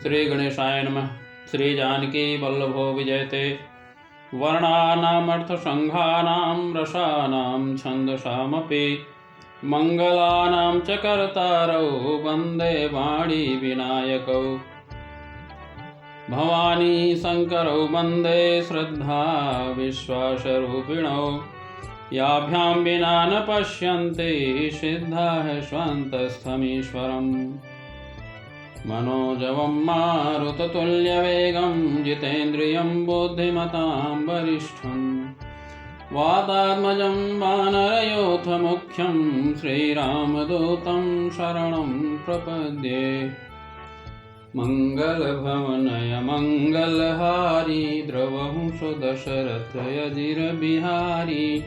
श्री गणेशाय नमः। श्री जानकी वल्लभो विजयते। वर्णानामर्थसंघानां रसानां छन्दसामपि मङ्गलानां च कर्तारौ वन्दे वाणी विनायकौ। भवानी शङ्करौ वन्दे श्रद्धा विश्वासरूपिणौ। याभ्यां विना न पश्यन्ति सिद्धाः स्वान्तस्थमीश्वरम्। मनोजवं मारुततुल्यवेगं जितेन्द्रियं बुद्धिमतां वरिष्ठं। वातात्मजं वानरयोथमुख्यं श्रीरामदूतं शरणं प्रपद्ये। मङ्गलभवनय मङ्गलहारी द्रवहुंसो दशरथयजिरबिहारी।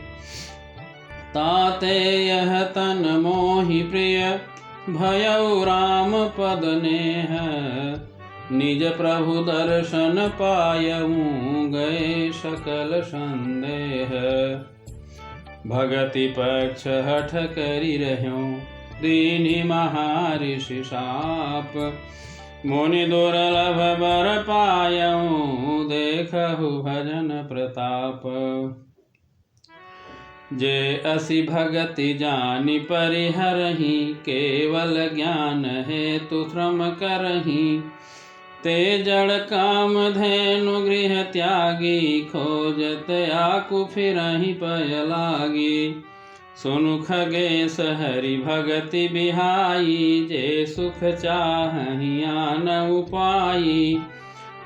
तातेयः तन्मोहि प्रिय भयौ राम पदनेह। निज प्रभु दर्शन पायऊँ गए सकल संदेह। भगति पक्ष हठ करि रह्यों दीनि महर्षि शाप। मुनि दुर्लभ बर पायऊँ देखहु भजन प्रताप। जे असि भगति जानि परिहरहि केवल ज्ञान हेतु श्रम करहि। ते जड़ काम धेनु गृह त्यागी खोजत आकु फिरहि पय लागी। सुनु खगेश हरि भगति बिहाई जे सुख चाहहि आन उपाई।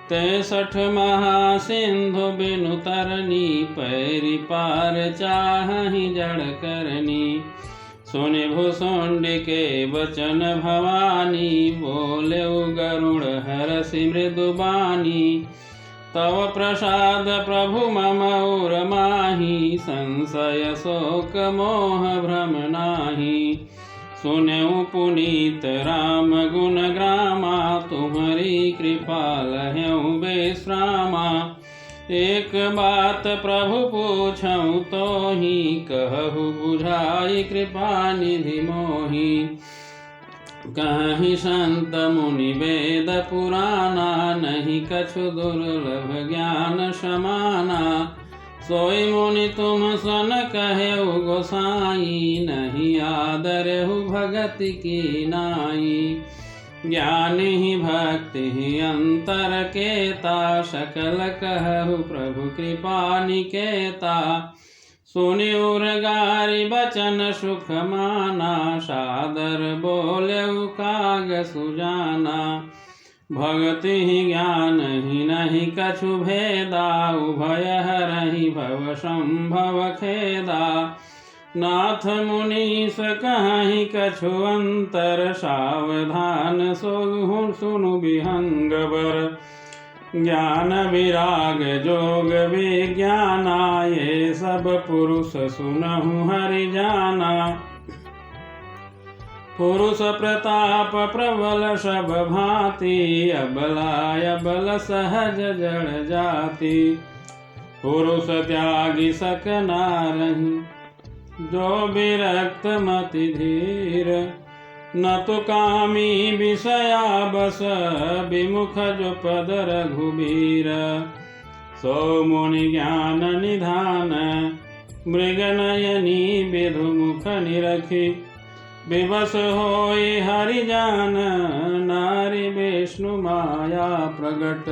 63 महासिंधु बिनु तरनी पैरि पार चाहहि जड़ करनी। सुनि भुसुंडी के वचन भवानी बोलेउ गरुड़ हरषि मृदु बानी। तव प्रसाद प्रभु मम उर माहि संशय शोक मोह भ्रम नाही। सुनेउ पुनीत राम गुण ग्रामा तुम्हारी कृपा लहेउ विश्रामा। एक बात प्रभु पूछऊँ तो ही कहु बुझाई कृपा निधि मोहि। कहीं संत मुनि वेद पुराना नहीं कछु दुर्लभ ज्ञान समाना। सोई मुनि तुम सन कहेउ गोसाई नहीं आदरहु भगति की नाई। ज्ञान ही भक्ति ही अंतर केता सकल कहु प्रभु कृपा निकेता। सुनि उर्गारि बचन सुख माना सादर बोलेउ काग सुजाना। भगति ही ज्ञान ही नहीं कछु भेदा उभय हरहि भव संभव खेदा। नाथ मुनीश कहीं कछु अंतर सावधान सोहु सुनु विहंग बर। ज्ञान विराग जोग विज्ञाना ये सब पुरुष सुनहु हरि जाना। पुरुष प्रताप प्रबल सब भांति अबलाय बल सहज जड़ जाति। पुरुष त्यागी सक नारहि जो विरक्त मति धीर। न तो कामी विषया बस विमुख जो पद रघुबीर। सो मुनि ज्ञान निधान मृग नयनी विधु मुख निरखी। विवश होई हरि जान नारी विष्णु माया प्रगट।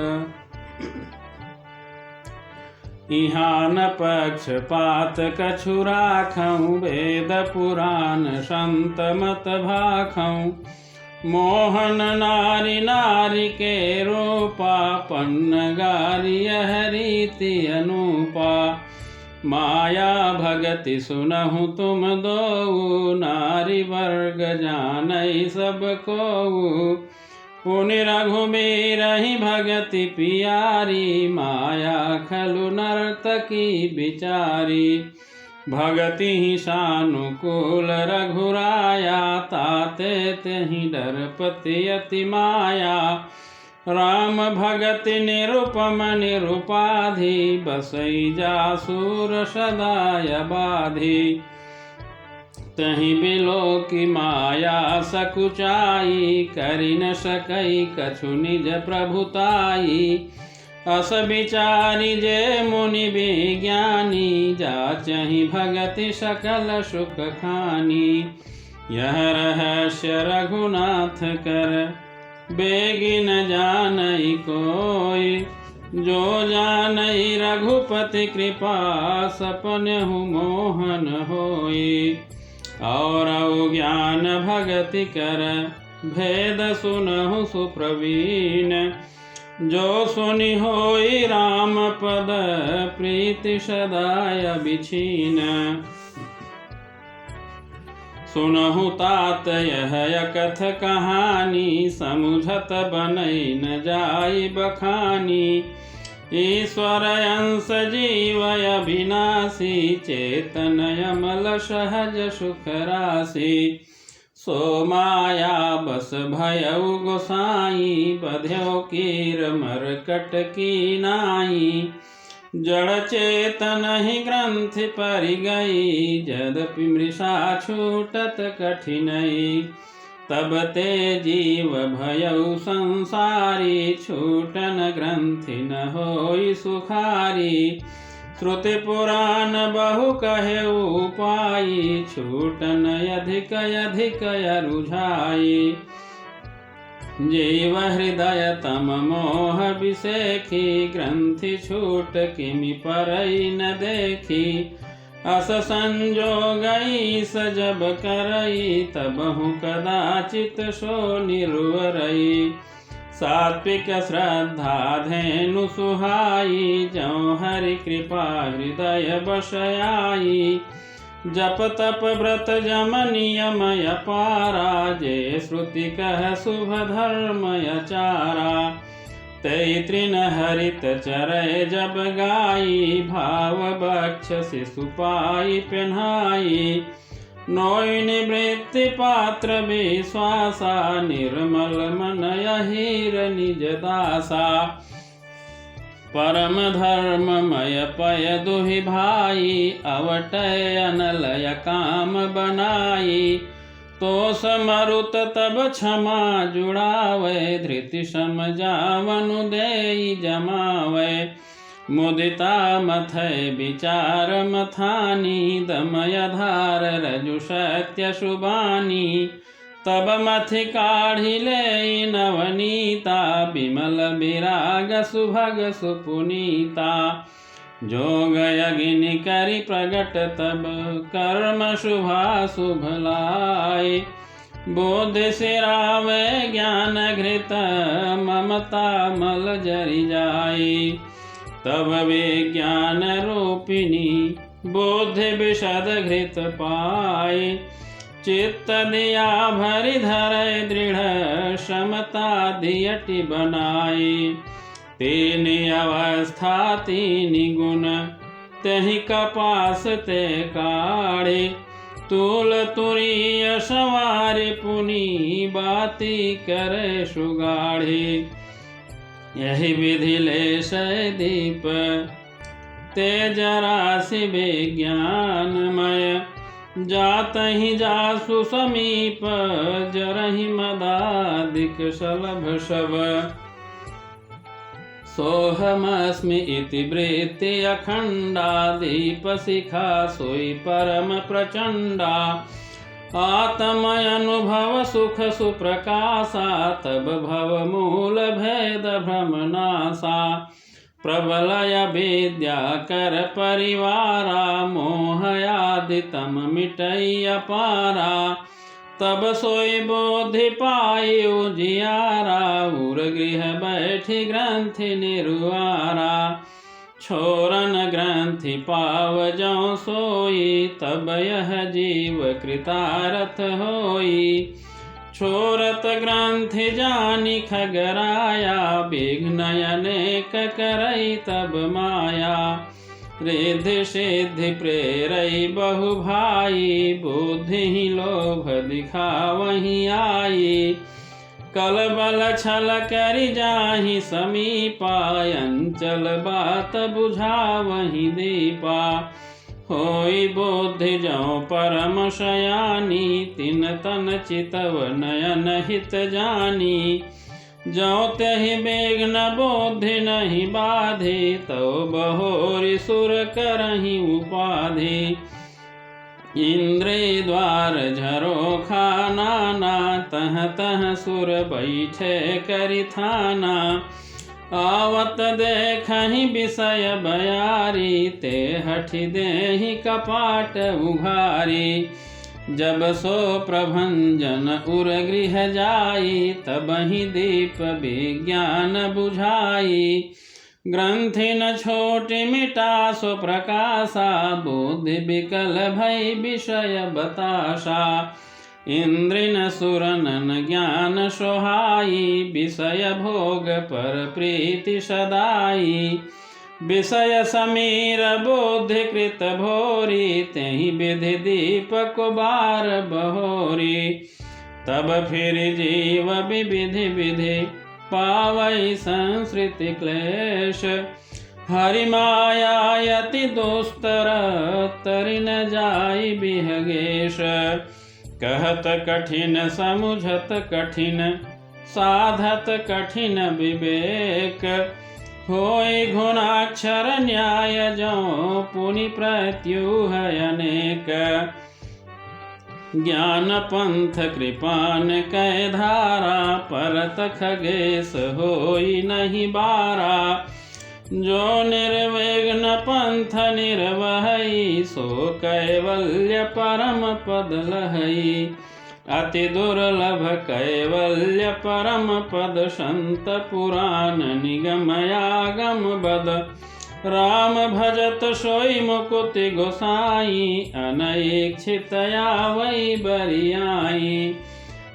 इहाँ न पक्षपात कछु राखऊँ वेद पुराण संत मत भाखऊँ। मोहन नारी नारी के रूपा पन्न गारी यह रीति अनुपा। माया भगति सुनहु तुम दोऊ नारी वर्ग जानई सब कोऊ। पुनि रघुबीर ही भगति पियारी माया खलु नर्तकी बिचारी। भगति ही सानुकूल रघुराया ताते तेहि डरपति अति माया। राम भगति निरुपम निरुपाधि बसई जासुर सदाय बाधि। तहि बिलो की माया सकुचाई, करि न सकई कछु निज प्रभुताई। अस विचारी जे मुनि विज्ञानी, जाचहि भगति सकल सुख खानी। यह रहस्य रघुनाथ कर, बेगी न जानई कोई। जो जानई रघुपति कृपा, सपनहु मोहन होई। और ज्ञान भगति कर, भेद सुनहु सुप्रवीण। जो सुनि होई राम पद, प्रीति सदा बिछीन। सुनहु तात यह कथ कहानी, समुझत बनई न जाई बखानी। ईश्वर अंश जीव अविनाशी, चेतन अमल सहज सुख राशि। सो माया बस भयउ गोसाई, बध्यो कीर मरकट की नाई। जड़ चेतन ही ग्रंथि परि गई, यद्यपि मृषा छूटत कठिनई। तब ते जीव भयउ संसारी, छूटन ग्रंथि न होई सुखारी। श्रुति पुराण बहु कहे उपाई, छूटन अधिक अधिक रुझाई। जीव हृदय तम मोह विसेखी, ग्रंथि छूट किमि परई न देखी। अस संजोगई सजब करई, तबहु कदाचित सो निरुवरई। सात्विक श्रद्धा धेनु सुहाई, जौ हरि कृपा हृदय बसयाई। जप तप व्रत जम नियम अपारा, जे श्रुति कह शुभ धर्म आचारा। तै तृण हरित चरै जब गाई, भाव बक्ष शिशु पाई पेन्हाई। नोई निवृत्ति पात्र विश्वासा, निर्मल मन अहिर निज दासा। परम धर्ममय पय दुहि भाई, अवटय अनलय काम बनाई। तो समरुत तब क्षमा जुड़ावे, धृति समझावनु देई जमावे। मुदिता मथय विचार मथानी, दमय धार रजु सत्य सुबानी। तब मथि काढ़ी ले नवनीता, बिमल विराग सुभग सुपुनीता। जोग यज्ञ करि प्रगट तब, कर्म शुभा शुभ लाई। बोध सिरावे ज्ञान घृत, ममता मल जरि जाई। तब विज्ञान रूपिणी, बोध विशद घृत पाई। चित्त दिया भरि धरै दृढ़, समता दियटि बनाई। तीन अवस्था तीन गुण, तेहि कपास ते काढ़े। तूल तुरीय संवारि पुनि, बाती करे सुगाढ़े। यही विधि लेसै दीप, तेज राशि विज्ञानमय। जातहि जासु समीप, जरहि मदादिक सलभ सब। सोहमस्मि इति वृत्ति अखंडा, दीप शिखा सोई परम प्रचंडा। आत्मय अनुभव सुख सुप्रकाशा, तब भव मूल भेद भ्रम नासा। प्रबलय विद्या कर परिवारा, मोह आदि तम मिटई अपारा। तब सोई बोधि पाई उजियारा, उर गृह बैठी ग्रंथि निरुआरा। छोरन ग्रंथि पाव जौ सोई, तब यह जीव कृतारथ होई। छोरत ग्रंथि जानि खगराया, विघ्न अनेक करई तब माया। रिद्धि सिद्धि प्रेरई बहु भाई, बुद्धि लोभ दिखावहि आई। कल बल छल करि जाहि समीपा, अंचल बात बुझावहि दीपा। होई बुद्धि जौ परम शयानी, तिन तन चितव नयन हित जानी। जौ त्यहि बेग बुद्धि नहीं बाधे, तौ बहोरि सुर करहि उपाधि। इंद्रिय द्वार झरोखा नाना, तह तह सुर बैठे करि थाना। आवत देखहि विषय बयारी, ते हठि देहि कपाट उघारी। जब सो प्रभंजन उर गृह जाई, तबहि दीप विज्ञान बुझाई। ग्रंथि न छोटि मिटा सो प्रकाशा, बुद्धि विकल भई विषय बताशा। इंद्रि न सुरनन ज्ञान सोहाई, विषय भोग पर प्रीति सदाई। विषय समीर बुद्धि कृत भोरी, तेहि विधि दीपक बार बहोरी। तब फिर जीव विविधि विधि, पावै संसृति क्लेश। हरि माया यति दुस्तर, तरि न जाई बिहगेश। कहत कठिन समुझत कठिन, साधत कठिन विवेक। होय घुनाक्षर न्याय जौ, पुनि प्रत्यूह अनेक। ज्ञान पंथ कृपान कै धारा, परत खगेश होई नहीं बारा। जो निर्विघ्न पंथ निर्वहई, सो कैवल्य परम पद लहई। अति दुर्लभ कैवल्य परम पद, संत पुराण निगमयागम बद। राम भजत सोई मुकुति गोसाई, अनैक्षितया वै बरियाई।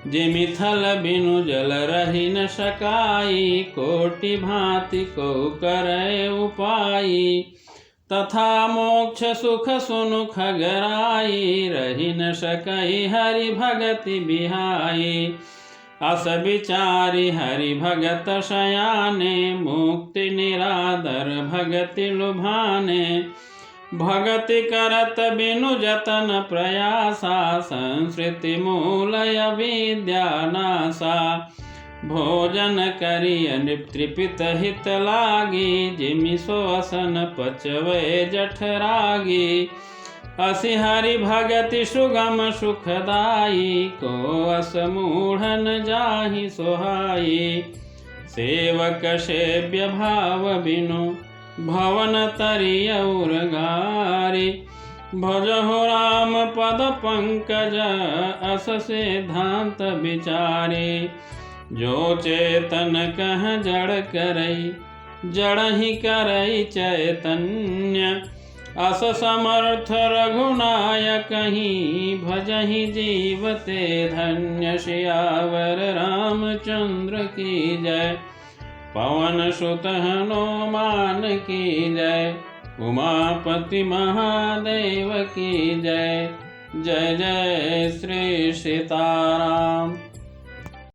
जिमि थल बिनु जल रहि न सकाई, कोटि भांति को करे उपाई। तथा मोक्ष सुख सुनु खगराई, रहि न सकई हरि भगति बिहाई। अस विचारि हरि भगत शयाने, मुक्ति निरादर भगति लुभाने। भगति करत बिनु जतन प्रयासा, संस्कृति मूल अविद्या नासा। भोजन करिय तृपित हित लागी, जिमि सो असन पचवे जठरागी। असि हरि भगति सुगम सुखदाई, को अस मूढ़न जाहि सोहाई। सेवक सेव्य भाव बिनु, भवन तरिय उरगारी। भजहु राम पद पंकज, अस सिद्धांत विचारी। जो चेतन कह जड़ करई, जड़ ही करई चैतन्य। अस समर्थ रघुनायक ही, भजहि जीवते धन्य। सियावर रामचंद्र की जय, पवन सुत हनुमान की जय। उमापति महादेव की जय। जय जय श्री सीताराम।